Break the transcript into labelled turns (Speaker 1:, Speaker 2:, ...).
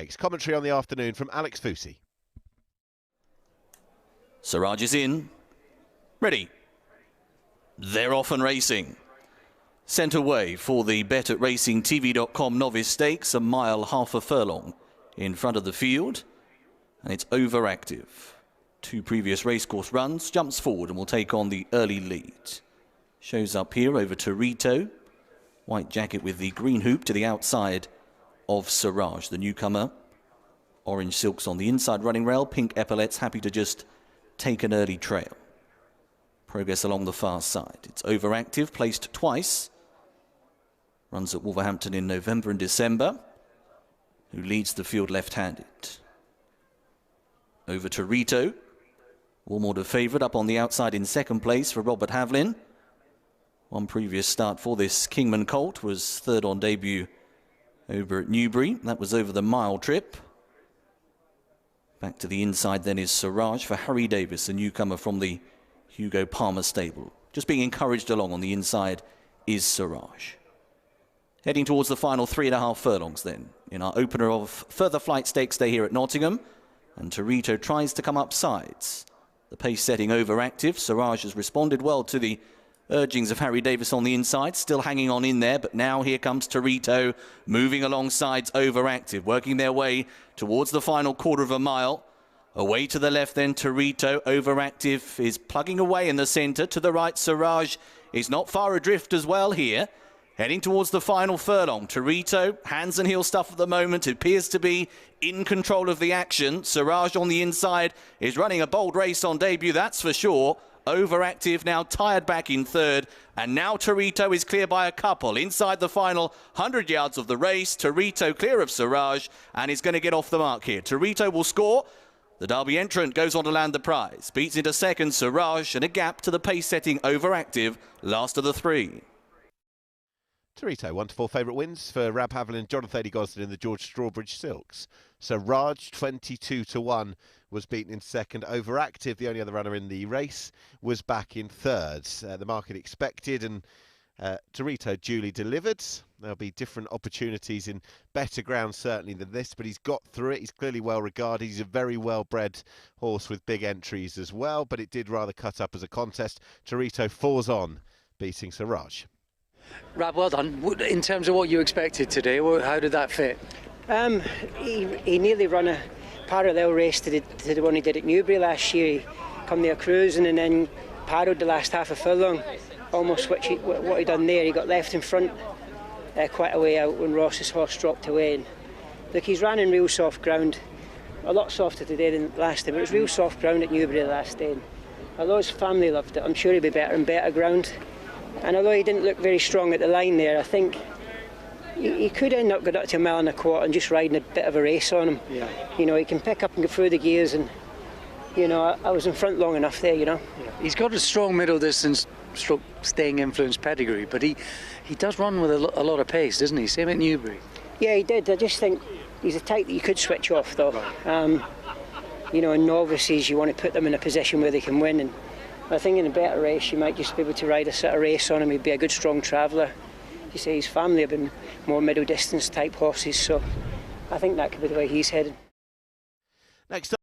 Speaker 1: Stakes. Commentary on the afternoon from Alex Fusi.
Speaker 2: Siraj is in. Ready. They're off and racing. Sent away for the bet at racingtv.com Novice Stakes, a mile, half a furlong in front of the field. And it's overactive. 2 previous racecourse runs, jumps forward and will take on the early lead. Shows up here over Torito. White jacket with the green hoop to the outside of Siraj, the newcomer. Orange silks on the inside running rail, pink epaulets, happy to just take an early trail. Progress along the far side. It's overactive, placed twice. Runs at Wolverhampton in November and December. Who leads the field left-handed. Over Torito. Warmorder favourite up on the outside in second place for Robert Havlin. One previous start for this Kingman colt was third on debut over at Newbury. That was over the mile trip. Back to the inside then is Siraj for Harry Davis, a newcomer from the Hugo Palmer stable. Just being encouraged along on the inside is Siraj. Heading towards the final 3.5 furlongs then in our opener of Further Flight Stakes Day here at Nottingham. And Torito tries to come up sides. The pace setting overactive. Siraj has responded well to the urgings of Harry Davis on the inside, still hanging on in there, but now here comes Torito, moving alongside overactive, working their way towards the final quarter of a mile. Away to the left then, Torito, overactive is plugging away in the centre. To the right, Siraj is not far adrift as well here. Heading towards the final furlong. Torito, hands and heel stuff at the moment, appears to be in control of the action. Siraj on the inside is running a bold race on debut, that's for sure. Overactive now tired back in third, and now Torito is clear by a couple. Inside the final 100 yards of the race, Torito clear of Siraj, and is going to get off the mark here. Torito will score. The Derby entrant goes on to land the prize. Beats into second Siraj, and a gap to the pace-setting overactive, last of the 3.
Speaker 1: Torito, 1-4 favourite wins for Rab Havlin, John and Thady Gosden in the George Strawbridge Silks. Siraj, 22-1, was beaten in second. Overactive, the only other runner in the race, was back in third. The market expected, and Torito duly delivered. There'll be different opportunities in better ground certainly than this, but he's got through it. He's clearly well regarded. He's a very well-bred horse with big entries as well, but it did rather cut up as a contest. Torito falls on, beating Siraj.
Speaker 3: Rab, well done. In terms of what you expected today, how did that fit?
Speaker 4: He nearly ran a parallel race to the one he did at Newbury last year. He come there cruising and then parrowed the last half a furlong. Almost what he done there. He got left in front quite a way out when Ross's horse dropped away. And look, he's ran in real soft ground. A lot softer today than last time, but it was real soft ground at Newbury the last day. And although his family loved it, I'm sure he'll be better and better ground. And although he didn't look very strong at the line there, I think he could end up going up to 1.25 miles and just riding a bit of a race on him. Yeah. You know, he can pick up and go through the gears, and you know, I was in front long enough there, you know.
Speaker 3: Yeah. He's got a strong middle distance stroke staying influence pedigree, but he does run with a lot of pace, doesn't he? Same at Newbury.
Speaker 4: Yeah, he did. I just think he's a type that you could switch off though. Right. You know, in novices you want to put them in a position where they can win, and I think in a better race you might just be able to ride a sort of race on him. He'd be a good strong traveller. You say his family have been more middle distance type horses, so I think that could be the way he's headed.
Speaker 1: Next up.